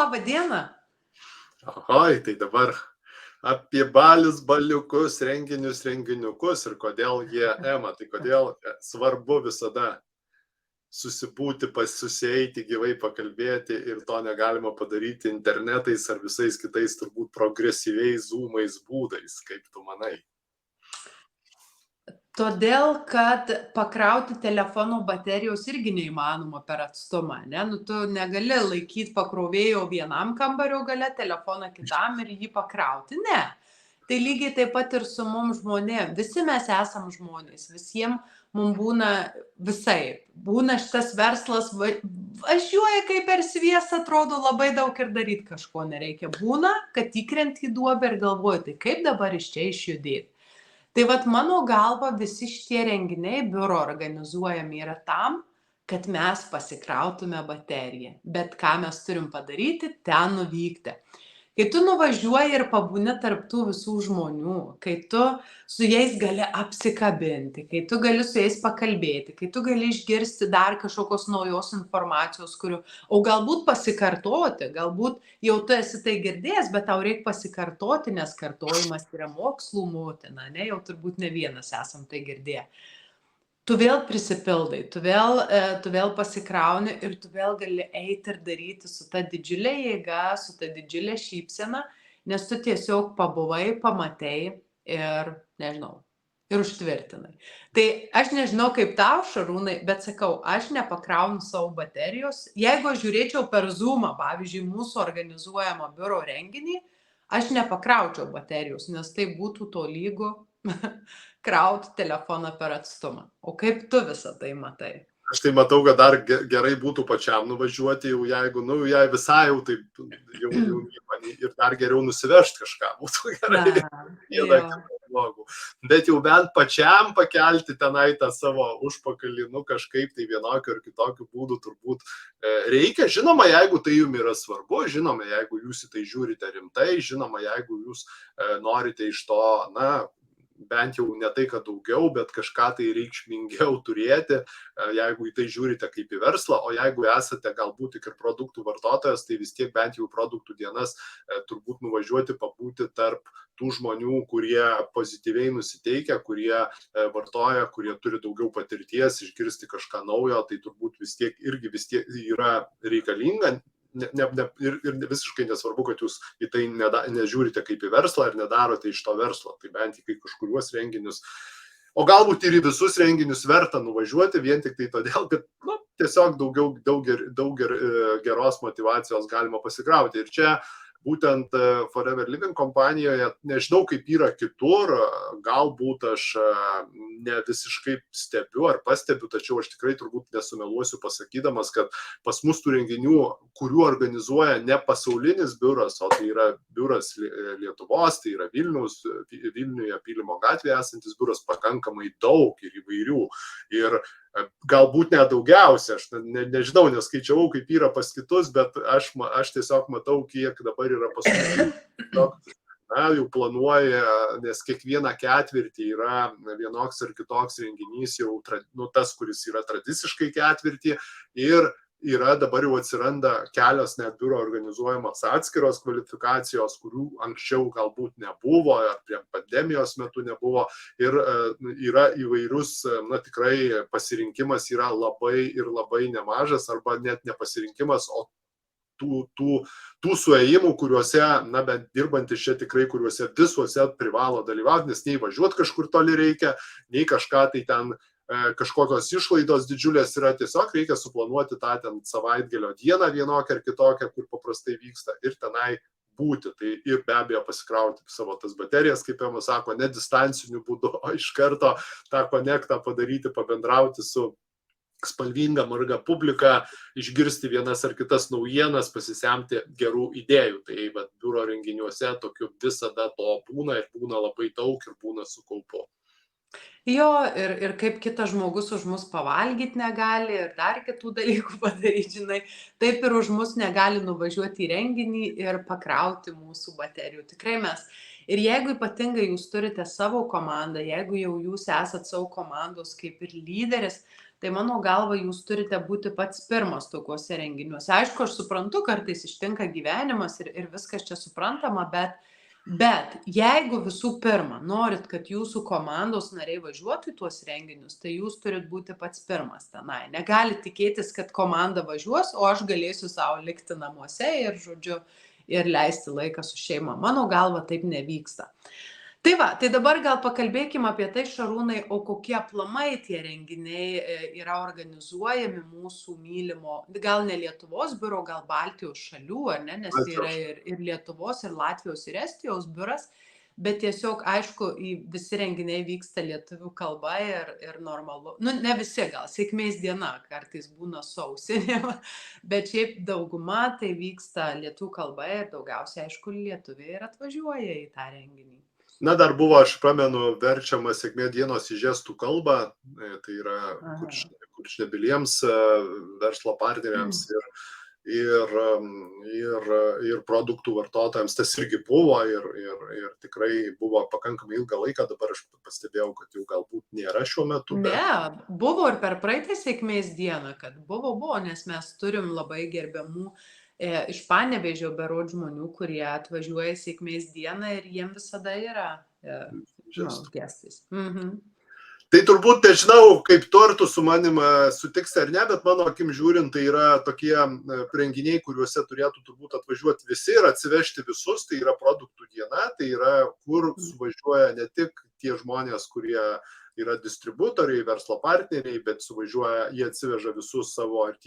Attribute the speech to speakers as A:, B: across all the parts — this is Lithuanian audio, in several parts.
A: labą dieną.
B: Oi, tai dabar apie balius, baliukus, renginiukus ir kodėl jie ema. Tai kodėl svarbu visada susibūti, susieiti, gyvai pakalbėti ir to negalima padaryti internetais ar visais kitais turbūt progresyviais zoomais būdais, kaip tu manai.
A: Todėl, kad pakrauti telefono baterijos irgi neįmanoma per atstumą, ne? Nu, tu negali laikyti pakrovėjo vienam kambario gale, telefoną kitam ir jį pakrauti, ne. Tai lygiai taip pat ir su mums žmonėm. Visi mes esam žmonės, visiems mums būna visaip. Būna šitas verslas, važiuoja kaip per sviestą, atrodo labai daug ir daryti kažko nereikia. Būna, kad įkrenti į duobę ir galvoji, tai kaip dabar iš čia išjudėti. Tai vat mano galva visi šitie renginiai biuro organizuojami yra tam, kad mes pasikrautume bateriją. Bet ką mes turim padaryti, ten nuvykti. Kai tu nuvažiuoji ir pabūni tarp tų visų žmonių, kai tu su jais gali apsikabinti, kai tu gali su jais pakalbėti, kai tu gali išgirsti dar kažkokios naujos informacijos, o galbūt pasikartoti, galbūt jau tu esi tai girdėjęs, bet tau reikia pasikartoti, nes kartojimas yra mokslų motina, ne, jau turbūt ne vienas esam tai girdėję. Tu vėl prisipildai, tu vėl pasikrauni ir tu vėl gali eiti ir daryti su ta didžiulė jėga, su ta didžiulė šypsena, nes tu tiesiog pabuvai, pamatei ir, nežinau, ir užtvirtinai. Tai aš nežinau kaip tau, Šarūnai, bet sakau, aš nepakraunu savo baterijos. Jeigu aš žiūrėčiau per Zoomą, pavyzdžiui, mūsų organizuojamą biuro renginį, aš nepakraučiau baterijos, nes tai būtų tolygu krauti telefoną per atstumą. O kaip tu visą tai matai?
B: Aš tai matau, kad dar gerai būtų pačiam nuvažiuoti, jau jeigu, jei visai jau taip, jau ir dar geriau nusivežti kažką, būtų gerai. Bet jau bent pačiam pakelti tenai tą savo užpakalį, kažkaip tai vienokiu ar kitokiu būdu turbūt reikia. Žinoma, jeigu tai jums yra svarbu, žinoma, jeigu jūs į tai žiūrite rimtai, žinoma, jeigu jūs norite iš to, bent jau ne tai, kad daugiau, bet kažką tai reikšmingiau turėti, jeigu į tai žiūrite kaip į verslą, o jeigu esate galbūt tik ir produktų vartotojas, tai vis tiek bent jau produktų dienas turbūt nuvažiuoti, pabūti tarp tų žmonių, kurie pozityviai nusiteikia, kurie vartoja, kurie turi daugiau patirties, išgirsti kažką naujo, tai turbūt vis tiek yra reikalinga. Ir visiškai nesvarbu, kad jūs į tai nežiūrite kaip į verslą ir nedarote iš to verslo, tai bent į kažkuriuos renginius, o galbūt ir į visus renginius verta nuvažiuoti vien tik tai todėl, kad tiesiog daug geros motivacijos galima pasikrauti. Ir čia būtent Forever Living kompanijoje, nežinau kaip yra kitur, galbūt aš ne visiškai stebiu ar pastebiu, tačiau aš tikrai turbūt nesumeluosiu pasakydamas, kad pas mus tų renginių, kurių organizuoja ne pasaulinis biuras, o tai yra biuras Lietuvos, tai yra Vilniuje, Pylimo gatvėje esantis biuras, pakankamai daug ir įvairių. Ir galbūt nedaugiausia, aš nežinau, neskaičiavau, kaip yra pas kitus, bet aš tiesiog matau, kiek dabar yra paskutinį. Jau planuoja, nes kiekvieną ketvirtį yra vienoks ar kitoks renginys, jau tas, kuris yra tradiciškai ketvirtį, ir dabar jau atsiranda kelios net biuro organizuojamos atskiros kvalifikacijos, kurių anksčiau galbūt nebuvo, ar prie pandemijos metu nebuvo, ir yra įvairius, tikrai pasirinkimas yra labai ir labai nemažas, arba net nepasirinkimas, o tų suėjimų, kuriuose, bent dirbantis čia tikrai, kuriuose visuose privalo dalyvauti, nes nei važiuoti kažkur toli reikia, nei kažką tai ten kažkokios išlaidos didžiulės yra, tiesiog reikia suplanuoti tą ten savaitgalio dieną vienokią ar kitokią, kur paprastai vyksta, ir tenai būti. Tai ir be abejo pasikrauti savo tas baterijas, kaip Ema sako, ne distanciniu būdu, o iš karto tą konektą padaryti, pabendrauti su spalvinga, marga publika, išgirsti vienas ar kitas naujienas, pasisemti gerų idėjų. Tai biuro renginiuose tokių visada to būna, ir būna labai daug, ir būna su kaupu.
A: Jo, ir kaip kitas žmogus už mus pavalgyti negali ir dar kitų dalykų padaryti, žinai, taip ir už mus negali nuvažiuoti į renginį ir pakrauti mūsų baterijų. Tikrai mes Ir jeigu ypatingai jūs turite savo komandą, jeigu jau jūs esat savo komandos kaip ir lyderis, tai mano galva jūs turite būti pats pirmas tokiuose renginiuose. Aišku, aš suprantu, kartais ištinka gyvenimas ir viskas čia suprantama, bet jeigu visų pirma norit, kad jūsų komandos nariai važiuotų į tuos renginius, tai jūs turit būti pats pirmas tenai. Negalit tikėtis, kad komanda važiuos, o aš galėsiu savo likti namuose ir, žodžiu, ir leisti laiką su šeima. Mano galva taip nevyksta. Tai va, tai dabar gal pakalbėkime apie tai, Šarūnai, o kokie aplamai tie renginiai yra organizuojami mūsų mylimo, gal ne Lietuvos biuro, gal Baltijos šalių, ar ne, nes tai yra ir Lietuvos, ir Latvijos, ir Estijos biuras, bet tiesiog, aišku, visi renginiai vyksta lietuvių kalba ir normalu. Nu, ne visi gal, sėkmės diena kartais būna sausinė, bet šiaip dauguma tai vyksta lietuvių kalba ir daugiausiai, aišku, lietuviai ir atvažiuoja į tą renginį.
B: Na, dar buvo, aš pamenu, verčiama sėkmė dienos į žestų kalbą, tai yra kurčnebiliems verslo partneriams ir produktų vartotojams. Tas irgi buvo ir tikrai buvo pakankamai ilgą laiką, dabar aš pastebėjau, kad jau galbūt nėra šiuo metu.
A: Ne, buvo ir per praeitą sėkmės dieną, kad buvo, nes mes turim labai gerbiamų iš Panevėžio berods žmonių, kurie atvažiuoja sėkmės dieną ir jiem visada yra gestais.
B: Tai turbūt nežinau, kaip tu su manim sutiksi ar ne, bet mano akim žiūrint, tai yra tokie renginiai, kuriuose turėtų turbūt atvažiuoti visi ir atsivežti visus. Tai yra produktų diena, tai yra, kur suvažiuoja ne tik tie žmonės, kurie yra distributoriai, verslo partneriai, bet suvažiuoja, jie atsiveža visus savo ir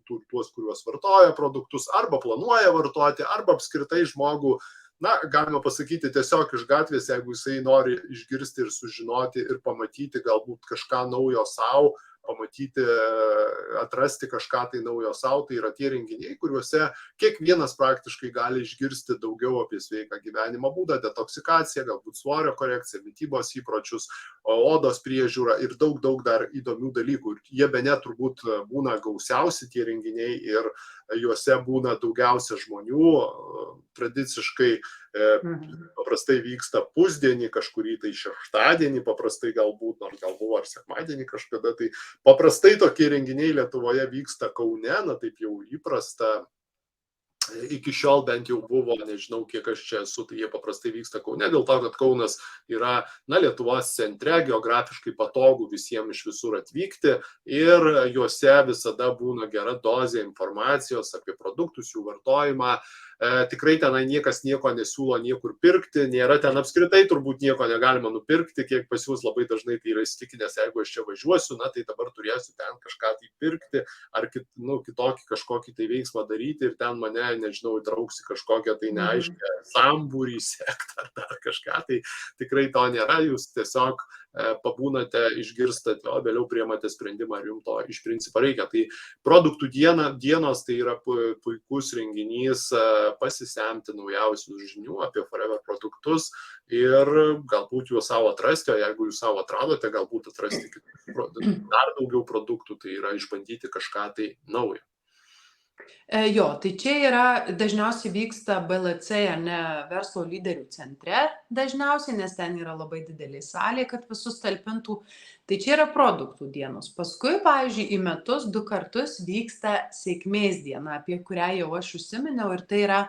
B: tuos, kuriuos vartoja produktus, arba planuoja vartoti, arba apskritai žmogų, na, galima pasakyti, tiesiog iš gatvės, jeigu jisai nori išgirsti ir sužinoti ir pamatyti galbūt kažką naujo savo, pamatyti, atrasti kažką tai naujo savo, tai yra tie renginiai, kuriuose kiekvienas praktiškai gali išgirsti daugiau apie sveiką gyvenimo būdą, detoksikaciją, galbūt svorio korekciją, mitybos įpročius, odos priežiūrą ir daug dar įdomių dalykų. Ir jie bene turbūt būna gausiausi tie renginiai ir juose būna daugiausia žmonių. Tradiciškai paprastai vyksta pusdienį, kažkurį tai šeštadienį, paprastai galbūt, nors gal buvo ar sekmadienį kažkada, tai paprastai tokie renginiai Lietuvoje vyksta Kaune, na taip jau įprasta. Iki šiol bent jau buvo, nežinau, kiek aš čia esu, tai jie paprastai vyksta Kaune, dėl to, kad Kaunas yra, na, Lietuvos centre, geografiškai patogu visiems iš visur atvykti ir juose visada būna gera dozė informacijos apie produktus, jų vartojimą. Tikrai tenai niekas nieko nesiūlo niekur pirkti, nėra ten apskritai turbūt nieko negalima nupirkti, kiek pas jūs labai dažnai tai yra įsitikinęs, jeigu aš čia važiuosiu, na tai dabar turėsiu ten kažką tai pirkti ar kitokį kažkokį tai veiksmą daryti ir ten mane, nežinau, įtrauksi kažkokią tai neaiškę sambūrį, sektą ar dar kažką, tai tikrai to nėra, jūs tiesiog pabūnate, išgirstate, o vėliau priimate sprendimą, ar jums to iš principo reikia. Tai produktų dienos tai yra puikus renginys pasisemti naujausių žinių apie Forever produktus ir galbūt juos savo atrasti, o jeigu jūs savo atradote, galbūt atrasti dar daugiau produktų, tai yra išbandyti kažką tai naujo.
A: Jo, tai čia yra, dažniausiai vyksta BLC, ne verslo lyderių centre dažniausiai, nes ten yra labai didelė salė, kad visus talpintų. Tai čia yra produktų dienos. Paskui, pavyzdžiui, į metus 2 kartus vyksta sėkmės diena, apie kurią jau aš užsiminiau, ir tai yra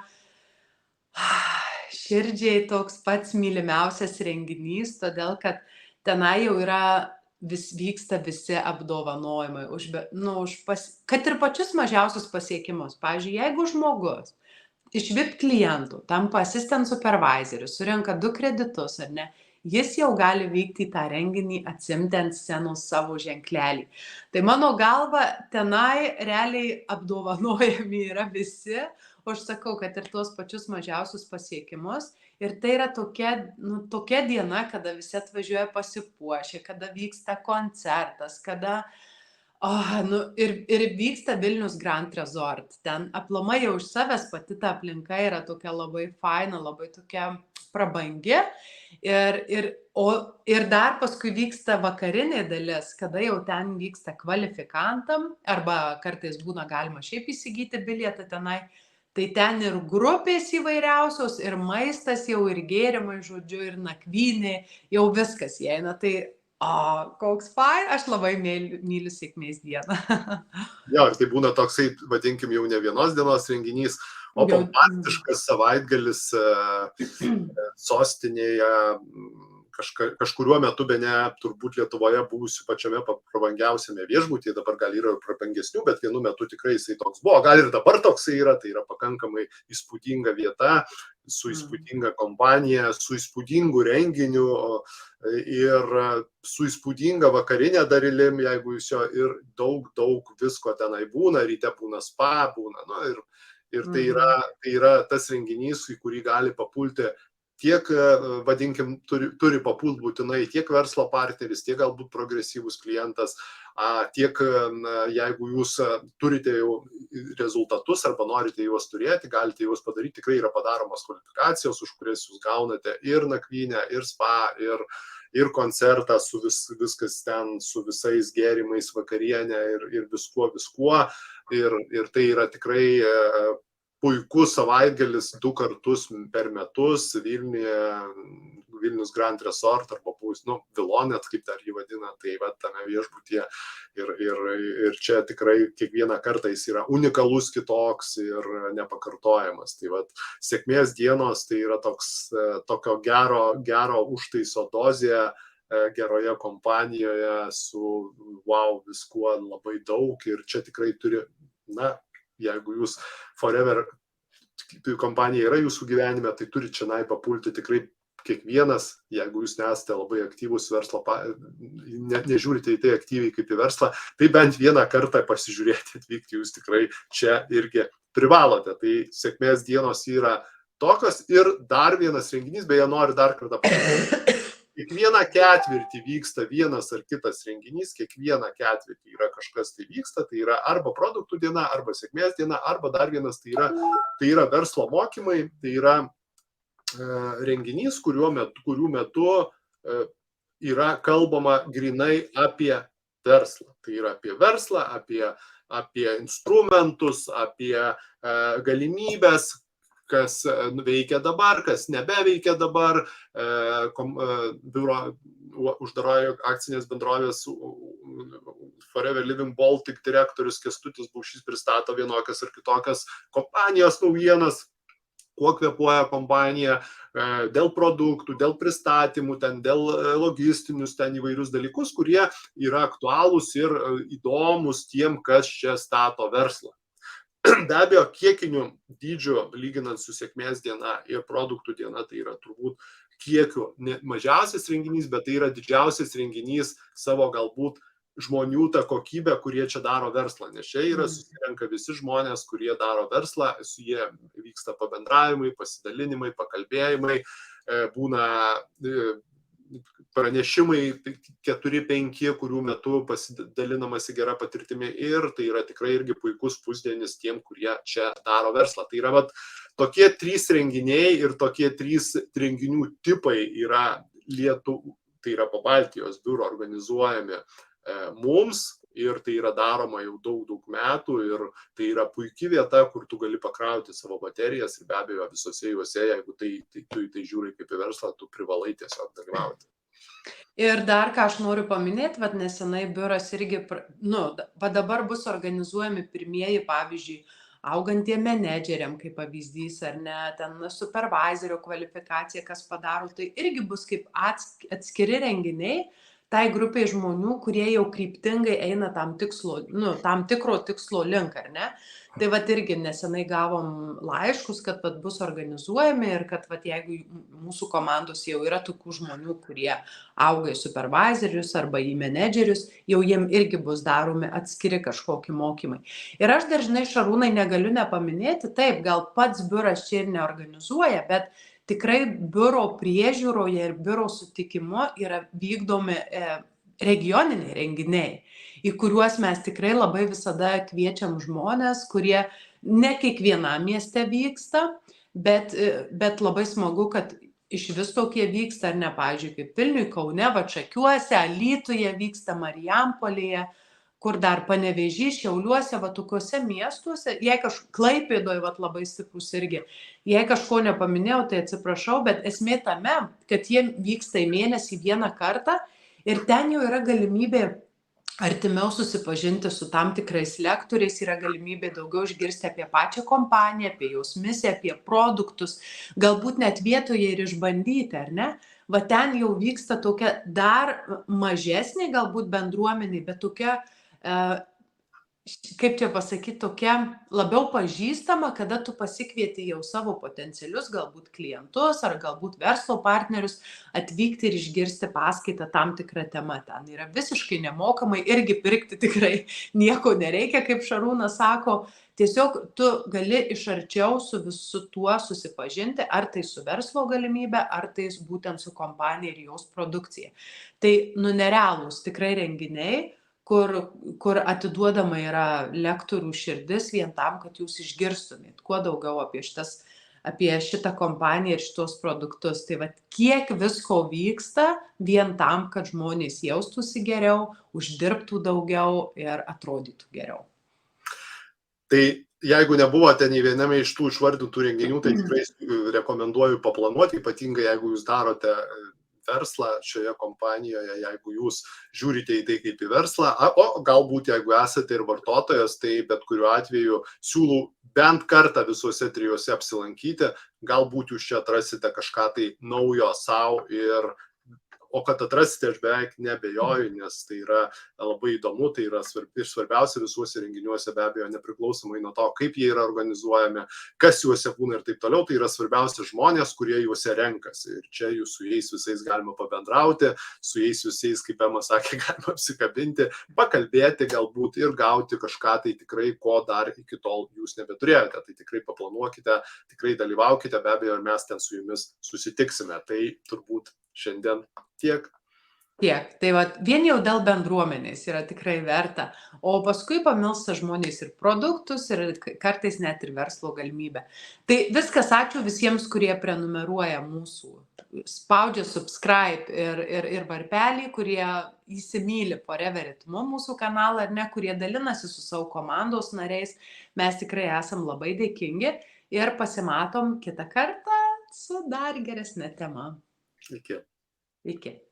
A: širdžiai toks pats mylimiausias renginys, todėl kad tenai jau yra vyksta visi apdovanojimai, kad ir pačius mažiausius pasiekimus. Pavyzdžiui, jeigu žmogus iš VIP klientų tampa assistant supervisorių, surenka 2 kreditus, ar ne, jis jau gali vykti į tą renginį, atsimti ant scenos savo ženklelį. Tai mano galva, tenai realiai apdovanojami yra visi, o aš sakau, kad ir tuos pačius mažiausius pasiekimus. Ir tai yra tokia diena, kada visi atvažiuoja pasipuošę, kada vyksta koncertas, kada ir vyksta Vilnius Grand Resort. Ten aplamai jau iš savęs pati ta aplinka yra tokia labai faina, labai tokia prabangi. Ir dar paskui vyksta vakarinė dalis, kada jau ten vyksta kvalifikantam, arba kartais būna galima šiaip įsigyti bilietą tenai. Tai ten ir grupės įvairiausios, ir maistas jau, ir gėrimai, žodžiu, ir nakvynė, jau viskas įeina. Tai, koks fain, aš labai myliu sėkmės dieną.
B: Jo, ir tai būna toksai, vadinkim, jau ne vienos dienos renginys, o pompastiškas savaitgalis sostinėje, kažkuriuo metu, bene turbūt Lietuvoje buvusiu pačiame prabangiausiame viešbutyje, dabar gal yra prabangesnių, bet vienu metu tikrai jisai toks buvo, gal ir dabar toksai yra, tai yra pakankamai įspūdinga vieta, su įspūdinga kompanija, su įspūdingu renginiu ir su įspūdinga vakarinė darilim, jeigu jūs jo, ir daug visko tenai būna, ryte būna spa, būna, nu, ir tai yra tas renginys, į kurį gali papulti tiek, vadinkim, turi papult būtinai tiek verslo partneris, tiek galbūt progresyvus klientas, tiek jeigu jūs turite jau rezultatus arba norite juos turėti, galite juos padaryti, tikrai yra padaromos kvalifikacijos, už kurias jūs gaunate ir nakvynę, ir spa, ir koncertą, viskas ten, su visais gėrimais, vakarienė ir viskuo, ir tai yra tikrai puikus savaitgalis 2 kartus per metus Vilnius Grand Resort arba Vilonet, kaip dar jį vadina, tai va tame viešbutyje ir čia tikrai kiekvieną kartą jis yra unikalus, kitoks ir nepakartojamas. Tai va sėkmės dienos tai yra tokio gero užtaiso dozė geroje kompanijoje su viskuo labai daug ir čia tikrai turi, jeigu jūs Forever kompanija yra jūsų gyvenime, tai turi čia papulti tikrai kiekvienas, jeigu jūs nesate labai aktyvus verslo, nežiūrite į tai aktyviai kaip į verslą, tai bent vieną kartą pasižiūrėti, atvykti jūs tikrai čia irgi privalote. Tai sėkmės dienos yra tokios ir dar vienas renginys, beje, noriu dar kartą pasakyti. Kiekvieną ketvirtį vyksta vienas ar kitas renginys, kiekvieną ketvirtį yra kažkas tai vyksta, tai yra arba produktų diena, arba sėkmės diena, arba dar vienas tai yra verslo mokymai, tai yra renginys, kurių metu yra kalbama grinai apie verslą. Tai yra apie verslą, apie instrumentus, apie galimybės, kas veikia dabar, kas nebeveikia dabar. Biuro uždarojo akcinės bendrovės Forever Living Baltic direktorius Kęstutis Baušys pristato vienokias ar kitokias kompanijos naujienas, kuo kvėpuoja kompanija, dėl produktų, dėl pristatymų, dėl logistinius, įvairius dalykus, kurie yra aktualūs ir įdomus tiem, kas čia stato verslą. Be abejo, kiekinių dydžių, lyginant su sėkmės diena ir produktų diena, tai yra turbūt kiekių mažiausias renginys, bet tai yra didžiausias renginys savo galbūt žmonių tą kokybę, kurie čia daro verslą. Nes čia yra susirenka visi žmonės, kurie daro verslą, su jie vyksta pabendravimai, pasidalinimai, pakalbėjimai, būna pranešimai 4-5, kurių metu pasidalinamasi gera patirtimi ir tai yra tikrai irgi puikus pusdienis tiem, kurie čia daro verslą. Tai yra tokie 3 renginiai ir tokie 3 renginių tipai yra tai yra Pabaltijos biuro organizuojami mums ir tai yra daroma jau daug metų ir tai yra puikia vieta, kur tu gali pakrauti savo baterijas ir be abejo visose juose, jeigu tu į tai žiūri kaip į verslą, tu privalai tiesiog dalyvauti.
A: Ir dar ką aš noriu paminėti, nesenai biuras irgi, dabar bus organizuojami pirmieji, pavyzdžiui, augantiem menedžeriam, kaip pavyzdys, ar ne, ten supervisorio kvalifikacija, kas padaro, tai irgi bus kaip atskiri renginiai tai grupiai žmonių, kurie jau kryptingai eina tam tikro tikslo link, ar ne? Tai irgi nesenai gavom laiškus, kad bus organizuojami ir kad jeigu mūsų komandos jau yra tokių žmonių, kurie auga į supervisorius arba į menedžerius, jau jiem irgi bus daromi atskiri kažkokie mokymai. Ir aš dažnai, Šarūnai, negaliu nepaminėti, taip, gal pats biuras čia ir neorganizuoja, bet tikrai biuro priežiūroje ir biuro sutikimu yra vykdomi regioniniai renginiai, į kuriuos mes tikrai labai visada kviečiam žmonės, kurie ne kiekvienam mieste vyksta, bet labai smagu, kad iš vis tokie vyksta, ar ne, pavyzdžiui, kaip Vilniuje, Kaune, Čekiuose, Alytuje vyksta, Marijampolėje, kur dar Panevėžy, Šiauliuose, va tokiuose miestuose, jei Klaipėdoj, va labai stiprus irgi, jei kažko nepaminėjau, tai atsiprašau, bet esmė tame, kad jie vyksta į mėnesį vieną kartą ir ten jau yra galimybė artimiau susipažinti su tam tikrais lektoriais, yra galimybė daugiau išgirsti apie pačią kompaniją, apie jos misiją, apie produktus, galbūt net vietoje ir išbandyti, ar ne? Va ten jau vyksta tokia dar mažesnė galbūt bendruomenė, bet tokia, kaip čia pasakyti, tokia labiau pažįstama, kada tu pasikvieti jau savo potencialius galbūt klientus ar galbūt verslo partnerius atvykti ir išgirsti paskaitą tam tikrą temą. Ten yra visiškai nemokamai, irgi pirkti tikrai nieko nereikia, kaip Šarūnas sako. Tiesiog tu gali iš arčiau su visu tuo susipažinti, ar tai su verslo galimybė, ar tai būtent su kompanija ir jos produkcija. Tai nerealūs tikrai renginiai, kur atiduodama yra lektorių širdis vien tam, kad jūs išgirstumėt kuo daugiau apie šitą kompaniją ir šitos produktus. Tai va, kiek visko vyksta vien tam, kad žmonės jaustųsi geriau, uždirbtų daugiau ir atrodytų geriau.
B: Tai jeigu nebuvote nei viename iš tų išvardintų renginių, tai tikrai rekomenduoju paplanuoti, ypatingai jeigu jūs darote verslą šioje kompanijoje, jeigu jūs žiūrite į tai kaip į verslą, o galbūt jeigu esate ir vartotojas, tai bet kuriuo atveju siūlau bent kartą visuose 3 apsilankyti, galbūt jūs čia atrasite kažką tai naujo savo o kad atrasite, aš beveik nebejoju, nes tai yra labai įdomu, tai yra svarbiausia visuose renginiuose, be abejo, nepriklausomai nuo to, kaip jie yra organizuojami, kas juose būna ir taip toliau, tai yra svarbiausia žmonės, kurie juose renkasi. Ir čia jūs su jais visais galima pabendrauti, su jais visais, kaip Ema sakė, galima apsikabinti, pakalbėti galbūt ir gauti kažką tai tikrai, ko dar iki tol jūs nebeturėjote. Tai tikrai paplanuokite, tikrai dalyvaukite, be abejo, ir mes ten su jumis susitiksime. Tai turbūt šiandien tiek.
A: Tai va, vien jau dėl bendruomenės yra tikrai verta, o paskui pamilsta žmonės ir produktus, ir kartais net ir verslo galimybę. Tai viskas, ačiū visiems, kurie prenumeruoja mūsų, spaudžia subscribe ir varpelį, kurie įsimyli Forever ritmu mūsų kanalą, ar ne, kurie dalinasi su savo komandos nariais. Mes tikrai esam labai dėkingi ir pasimatom kitą kartą su dar geresne tema.
B: Iki.
A: Iki.